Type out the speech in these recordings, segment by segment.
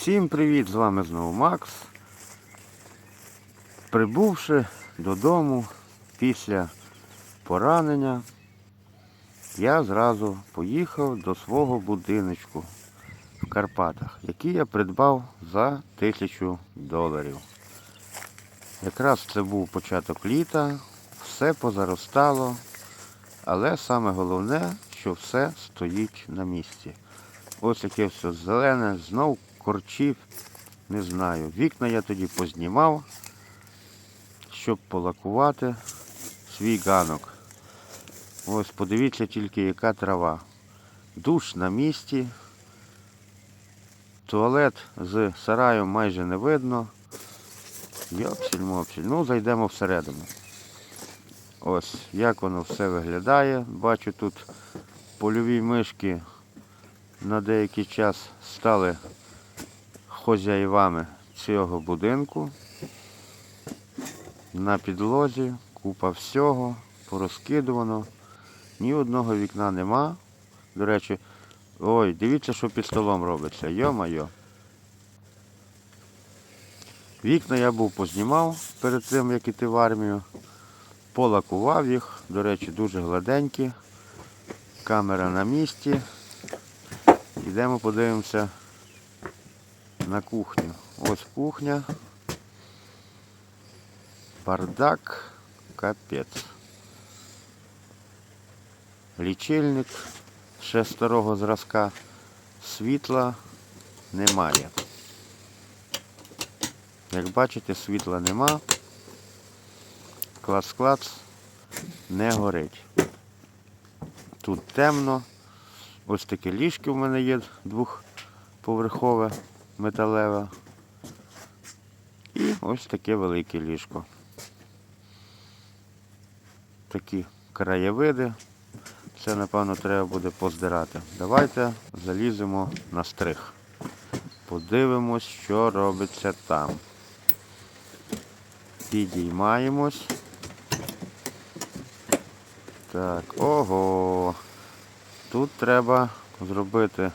Всім привіт! З вами знову Макс. Прибувши додому після поранення, я зразу поїхав до свого будиночку в Карпатах, який я придбав за $1000. Якраз це був початок літа, все позаростало, але саме головне, що все стоїть на місці. Ось яке все зелене, знов корчів, не знаю. Вікна я тоді познімав, щоб полакувати свій ганок. Ось подивіться тільки, яка трава. Душ на місці. Туалет з сараєм майже не видно. Йопсіль-мопсіль. Ну, зайдемо всередину. Ось, як воно все виглядає. Бачу, тут польові мишки на деякий час стали хозяївами цього будинку. На підлозі купа всього, порозкидувано. Ні одного вікна нема. До речі, ой, дивіться, що під столом робиться. Йо-майо. Вікна я був познімав перед тим, як іти в армію. Полакував їх. До речі, дуже гладенькі. Камера на місці. Йдемо подивимося на кухню. Ось кухня. Бардак. Капець. Лічильник ще старого зразка. Світла немає. Як бачите, світла нема. Клац-клац не горить. Тут темно. Ось таке ліжко в мене є двохповерхове, металеве. І ось таке велике ліжко. Такі краєвиди. Це, напевно, треба буде поздирати. Давайте заліземо на стриг. Подивимось, що робиться там. Підіймаємось. Так, ого. Тут треба зробити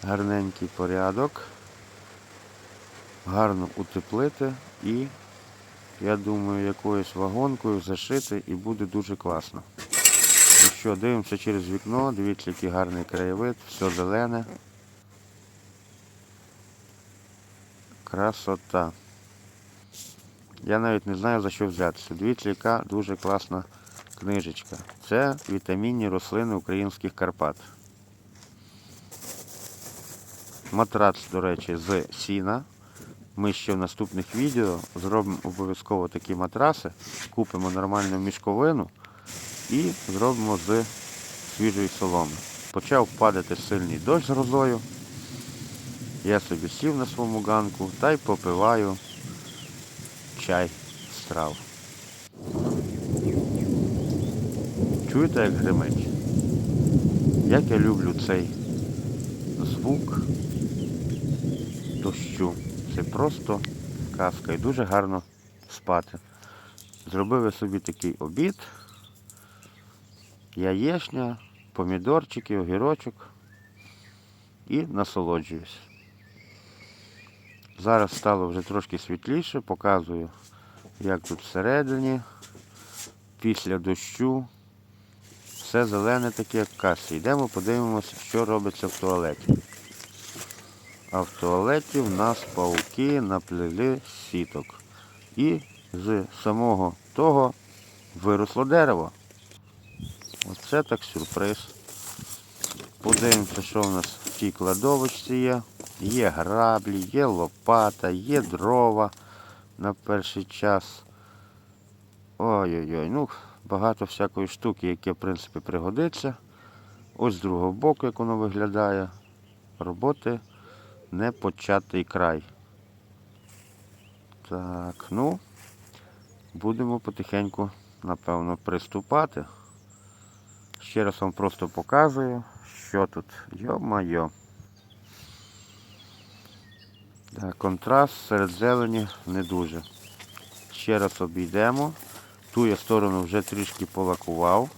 гарненький порядок. Гарно утеплити і, я думаю, якоюсь вагонкою зашити і буде дуже класно. Ну що, дивимося через вікно, дивіться, який гарний краєвид, все зелене. Красота. Я навіть не знаю, за що взятися. Дивіться, яка дуже класна книжечка. Це вітамінні рослини українських Карпат. Матрац, до речі, з сіна. Ми ще в наступних відео зробимо обов'язково такі матраси, купимо нормальну мішковину і зробимо з свіжої соломи. Почав падати сильний дощ з грозою. Я собі сів на своєму ганку та й попиваю чай з трав. Чуєте, як гримить? Як я люблю цей звук дощу. Це просто казка і дуже гарно спати. Зробив я собі такий обід. Яєчня, помідорчики, огірочок і насолоджуюсь. Зараз стало вже трошки світліше, показую, як тут всередині, після дощу, все зелене таке, як в касі. Йдемо, подивимося, що робиться в туалеті. А в туалеті в нас пауки наплели сіток. І з самого того виросло дерево. Оце так сюрприз. Подивимося, що в нас в тій кладовочці є. Є граблі, є лопата, є дрова на перший час. Ой-ой-ой, ну багато всякої штуки, яке в принципі пригодиться. Ось з другого боку, як воно виглядає. Роботи не початий край. Так, ну, будемо потихеньку, напевно, приступати. Ще раз вам просто показую, що тут. Йо-майо. Так, контраст серед зелені не дуже. Ще раз обійдемо. Ту я сторону вже трішки полакував.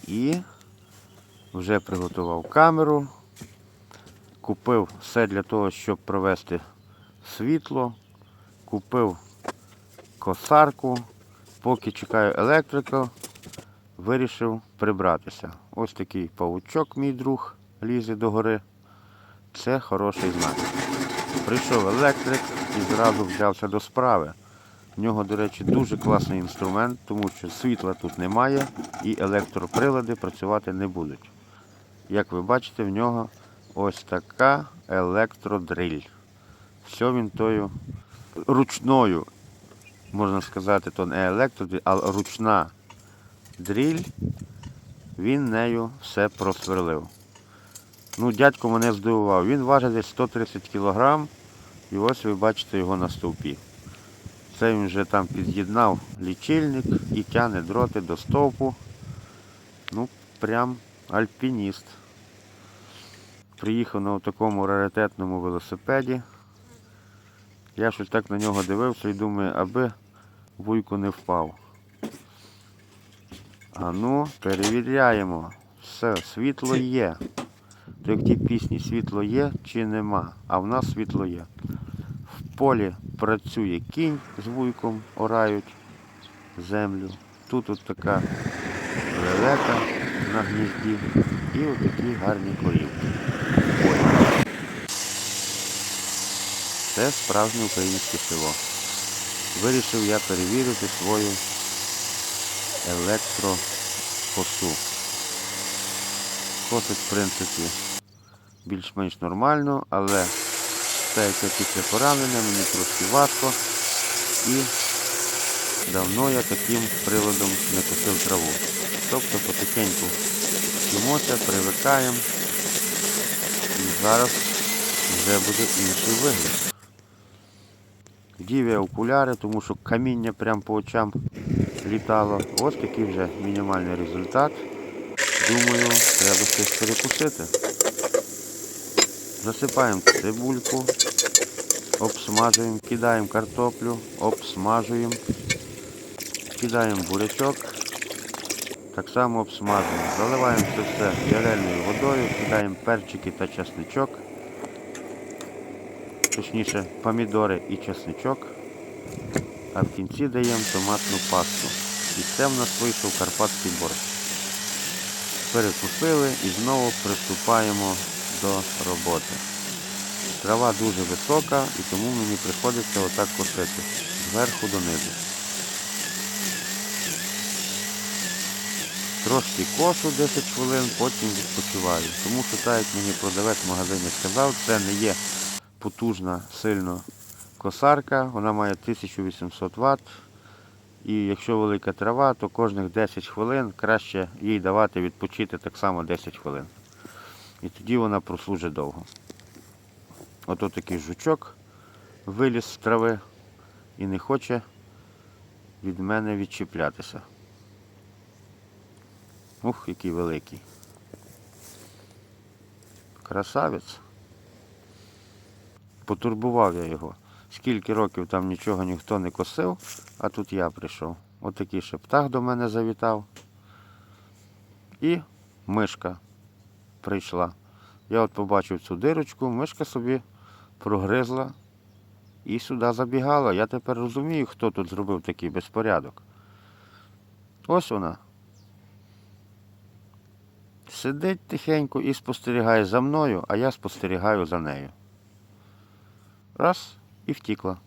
І вже приготував камеру. Купив все для того, щоб провести світло. Купив косарку. Поки чекаю електрика, вирішив прибратися. Ось такий павучок, мій друг, лізе до гори. Це хороший знак. Прийшов електрик і зразу взявся до справи. В нього, до речі, дуже класний інструмент, тому що світла тут немає і електроприлади працювати не будуть. Як ви бачите, в нього ось така електродриль. Все він тою ручною, можна сказати, то не електродриль, а ручна дриль, він нею все просверлив. Ну, дядько мене здивував. Він важить десь 130 кг, і ось ви бачите його на стовпі. Це він вже там під'єднав лічильник і тягне дроти до стовпу. Ну, прям альпініст. Приїхав на такому раритетному велосипеді. Я щось так на нього дивився і думаю, аби вуйко не впав. А ну, перевіряємо. Все, світло є. То як ті пісні, світло є чи нема, а в нас світло є. В полі працює кінь з вуйком, орають землю. Тут от така лелека на гнізді і отакі гарні корівки. Це справжнє українське село. Вирішив я перевірити свою електрокосу. Косить, в принципі, більш-менш нормально, але те, яке після поранення, мені трошки важко. І давно я таким приладом не косив траву. Тобто потихеньку вчимося, привикаємо. І зараз вже буде інший вигляд. Вдів я окуляри, тому що каміння прямо по очам літало. Ось такий вже мінімальний результат. Думаю, треба щось перекусити. Засипаємо цибульку, обсмажуємо, кидаємо картоплю, обсмажуємо, кидаємо бурячок, так само обсмажуємо. Заливаємо це все джерельною водою, кидаємо перчики та чесничок, точніше помідори і чесничок, а в кінці даємо томатну пасту. І це в нас вийшов карпатський борщ. Перекусили і знову приступаємо до роботи. Трава дуже висока і тому мені приходиться отак косити, зверху донизу. Трошки кошу 10 хвилин, потім відпочиваю. Тому що так, як мені продавець в магазині сказав, це не є потужна, сильно косарка, вона має 1800 Вт. І якщо велика трава, то кожних 10 хвилин краще їй давати відпочити так само 10 хвилин. І тоді вона прослужить довго. Ото такий жучок виліз з трави і не хоче від мене відчіплятися. Ух, який великий. Красавець. Потурбував я його. Скільки років там нічого ніхто не косив, а тут я прийшов. Отакий ще птах до мене завітав. І мишка прийшла. Я от побачив цю дирочку, мишка собі прогризла і сюди забігала. Я тепер розумію, хто тут зробив такий безпорядок. Ось вона. Сидить тихенько і спостерігає за мною, а я спостерігаю за нею. Раз, і втікла.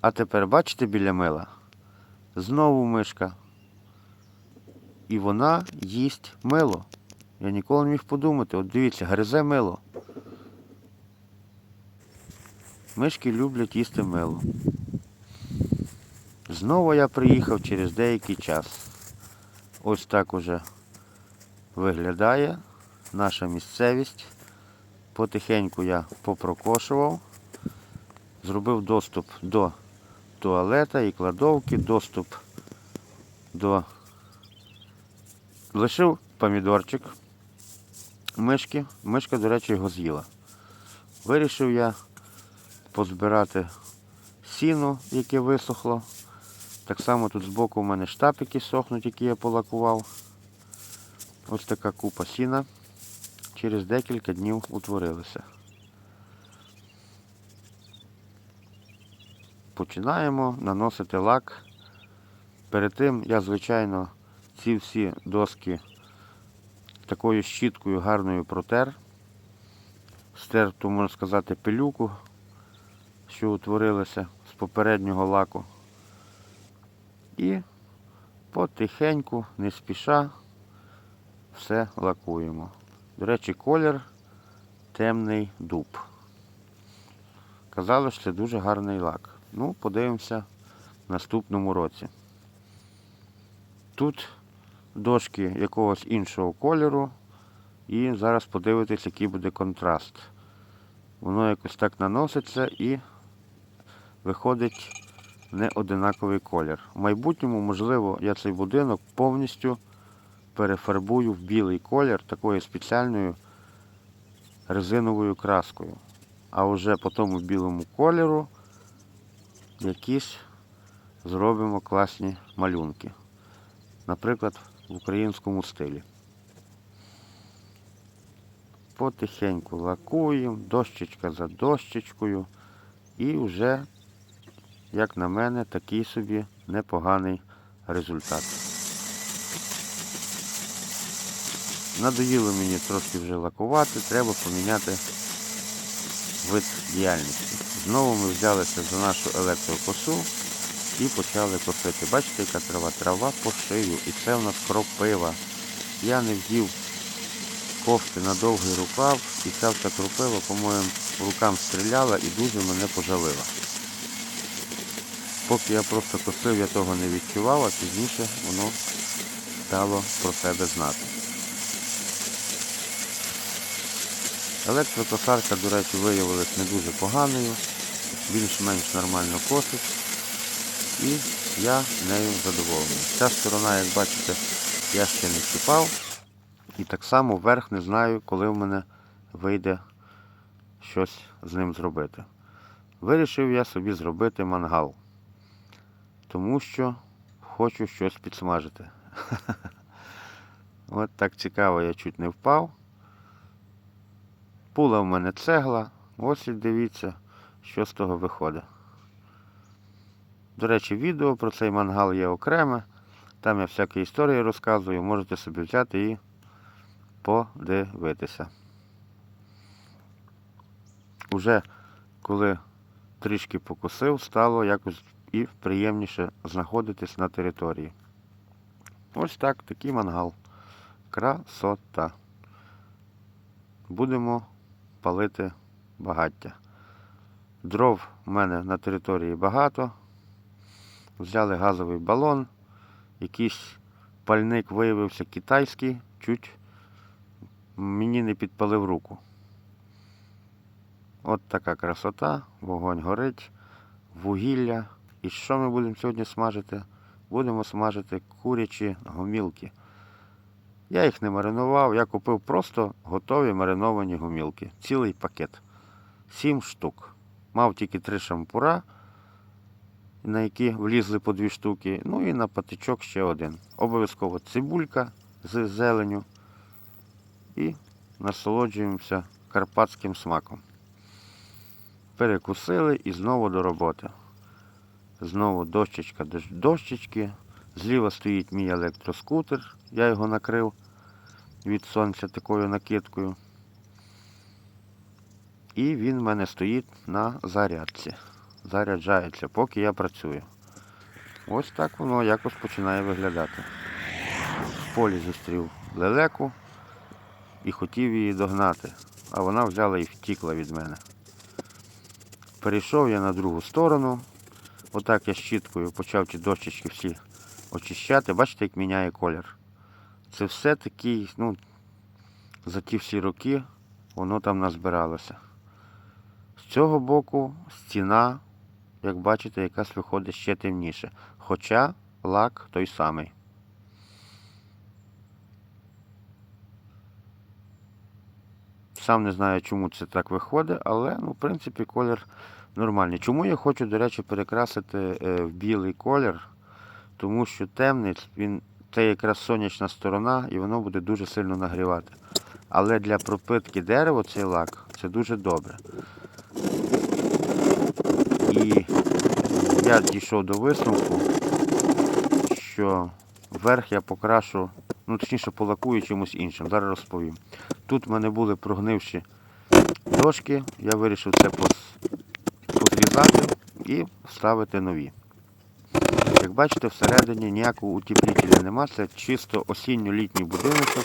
А тепер, бачите, біля мила? Знову мишка. І вона їсть мило. Я ніколи не міг подумати. От дивіться, гризе мило. Мишки люблять їсти мило. Знову я приїхав через деякий час. Ось так уже виглядає наша місцевість. Потихеньку я попрокошував. Зробив доступ до туалета і кладовки, доступ до... Лишив помідорчик мишки. Мишка, до речі, його з'їла. Вирішив я позбирати сіно, яке висохло. Так само тут збоку у мене штапики сохнуть, які я полакував. Ось така купа сіна через декілька днів утворилася. Починаємо наносити лак. Перед тим я, звичайно, ці всі доски такою щіткою гарною протер. Стер, то можна сказати, пилюку, що утворилася з попереднього лаку. І потихеньку, не спіша, все лакуємо. До речі, колір темний дуб. Казали, що це дуже гарний лак. Ну, подивимося в наступному році. Тут дошки якогось іншого кольору. І зараз подивитись, який буде контраст. Воно якось так наноситься і виходить не одинаковий колір. В майбутньому, можливо, я цей будинок повністю перефарбую в білий колір такою спеціальною резиновою краскою. А вже по тому білому кольору якісь зробимо класні малюнки. Наприклад, в українському стилі. Потихеньку лакуємо, дощечка за дощечкою. І вже, як на мене, такий собі непоганий результат. Надоїло мені трошки вже лакувати, треба поміняти вид діяльності. Знову ми взялися за нашу електрокосу і почали косити. Бачите, яка трава? Трава по шию. І це в нас кропива. Я не вдів кофти на довгий рукав, і ця вся кропива, по-моєму, рукам стріляла і дуже мене пожалила. Поки я просто косив, я того не відчував, а пізніше воно стало про себе знати. Електрокосарка, до речі, виявилась не дуже поганою, більш-менш нормально косить, і я нею задоволений. Ця сторона, як бачите, я ще не чіпав, і так само вверх не знаю, коли в мене вийде щось з ним зробити. Вирішив я собі зробити мангал, тому що хочу щось підсмажити. От так цікаво, я чуть не впав. Була в мене цегла, ось і дивіться, що з того виходить. До речі, відео про цей мангал є окреме, там я всякі історії розказую, можете собі взяти і подивитися. Уже коли трішки покусив, стало якось і приємніше знаходитись на території. Ось так, такий мангал. Красота. Будемо палити багаття. Дров в мене на території багато. Взяли газовий балон. Якийсь пальник виявився китайський, чуть мені не підпалив руку. От така красота, вогонь горить, вугілля. І що ми будемо сьогодні смажити? Будемо смажити курячі гомілки. Я їх не маринував, я купив просто готові мариновані гомілки. Цілий пакет. 7 штук. Мав тільки 3 шампура, на які влізли по 2 штуки. Ну і на патичок ще один. Обов'язково цибулька з зеленю. І насолоджуємося карпатським смаком. Перекусили і знову до роботи. Знову дощечка до дощечки. Зліва стоїть мій електроскутер. Я його накрив від сонця такою накидкою. І він в мене стоїть на зарядці. Заряджається, поки я працюю. Ось так воно якось починає виглядати. В полі зустрів лелеку і хотів її догнати. А вона взяла і втікла від мене. Перейшов я на другу сторону. Отак я щіткою почав ті дощечки всі очищати. Бачите, як міняє колір. Це все такий, за ті всі роки воно там назбиралося. З цього боку стіна, як бачите, якась виходить ще темніше. Хоча лак той самий. Сам не знаю, чому це так виходить, але, в принципі, колір нормальний. Чому я хочу, до речі, перекрасити в білий колір? Тому що темний, він це якраз сонячна сторона і воно буде дуже сильно нагрівати. Але для пропитки дерева цей лак це дуже добре. І я дійшов до висновку, що верх я покрашу, ну точніше полакую чимось іншим. Зараз розповім. Тут в мене були прогнивші дошки, я вирішив це позрізати і вставити нові. Як бачите, всередині ніякого утеплителя нема, це чисто осінньо-літній будиночок.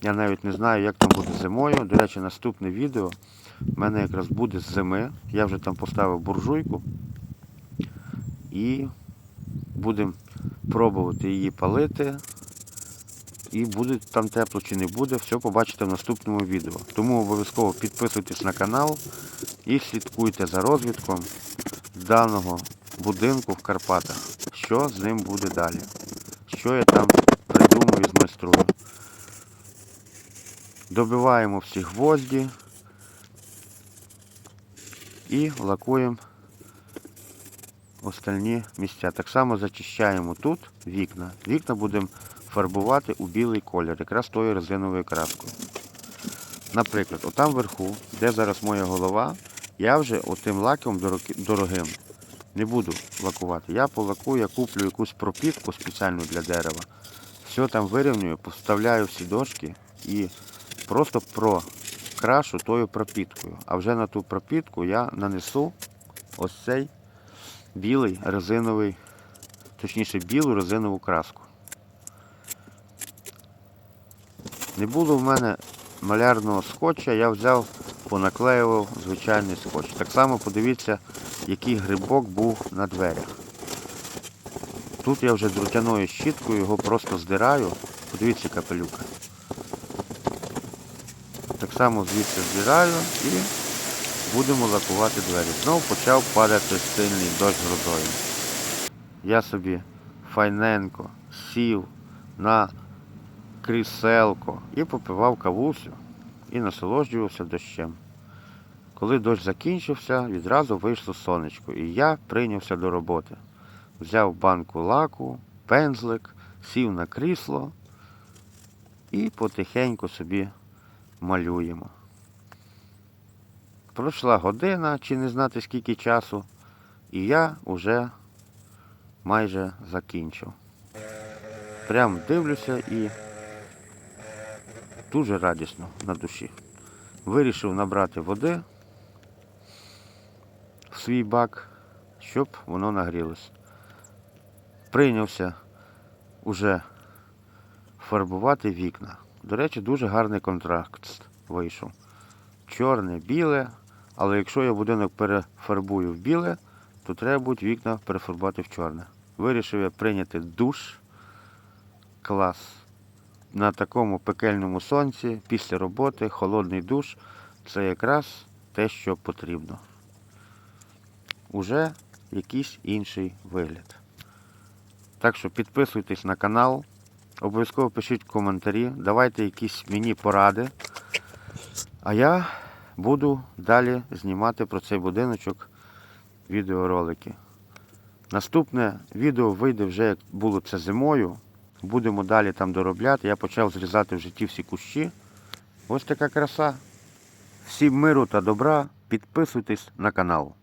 Я навіть не знаю, як там буде зимою. До речі, наступне відео в мене якраз буде з зими. Я вже там поставив буржуйку і будемо пробувати її палити. І буде там тепло чи не буде, все побачите в наступному відео. Тому обов'язково підписуйтесь на канал і слідкуйте за розвитком даного будинку в Карпатах. Що з ним буде далі. Що я там придумаю і змайструю. Добиваємо всі гвозді і лакуємо остальні місця. Так само зачищаємо тут вікна. Вікна будемо фарбувати у білий колір, якраз тою резиновою краскою. Наприклад, отам вверху, де зараз моя голова, я вже отим лаком дорогим не буду лакувати. Я полакую, я куплю якусь пропітку спеціальну для дерева. Все там вирівнюю, поставляю всі дошки і просто прокрашу тою пропіткою. А вже на ту пропітку я нанесу ось цей білий резиновий, точніше білу резинову краску. Не було в мене малярного скотча, я взяв, понаклеював звичайний скотч. Так само подивіться, який грибок був на дверях. Тут я вже дротяною щіткою його просто здираю. Подивіться, капелюка. Так само звідси здираю і будемо лакувати двері. Знову почав падати сильний дощ грозою. Я собі файненько сів на кріселко і попивав кавусю і насолоджувався дощем. Коли дощ закінчився, відразу вийшло сонечко і я прийнявся до роботи. Взяв банку лаку, пензлик, сів на крісло і потихеньку собі малюємо. Пройшла година, чи не знати скільки часу, і я вже майже закінчив. Прям дивлюся і дуже радісно на душі. Вирішив набрати води в свій бак, щоб воно нагрілося. Прийнявся уже фарбувати вікна. До речі, дуже гарний контраст вийшов. Чорне, біле, але якщо я будинок перефарбую в біле, то треба буде вікна перефарбувати в чорне. Вирішив я прийняти душ. Клас. На такому пекельному сонці, після роботи, холодний душ – це якраз те, що потрібно. Уже якийсь інший вигляд. Так що підписуйтесь на канал, обов'язково пишіть коментарі, давайте якісь мені поради. А я буду далі знімати про цей будиночок відеоролики. Наступне відео вийде вже, як було це зимою. Будемо далі там доробляти. Я почав зрізати вже ті всі кущі. Ось така краса. Всім миру та добра. Підписуйтесь на канал.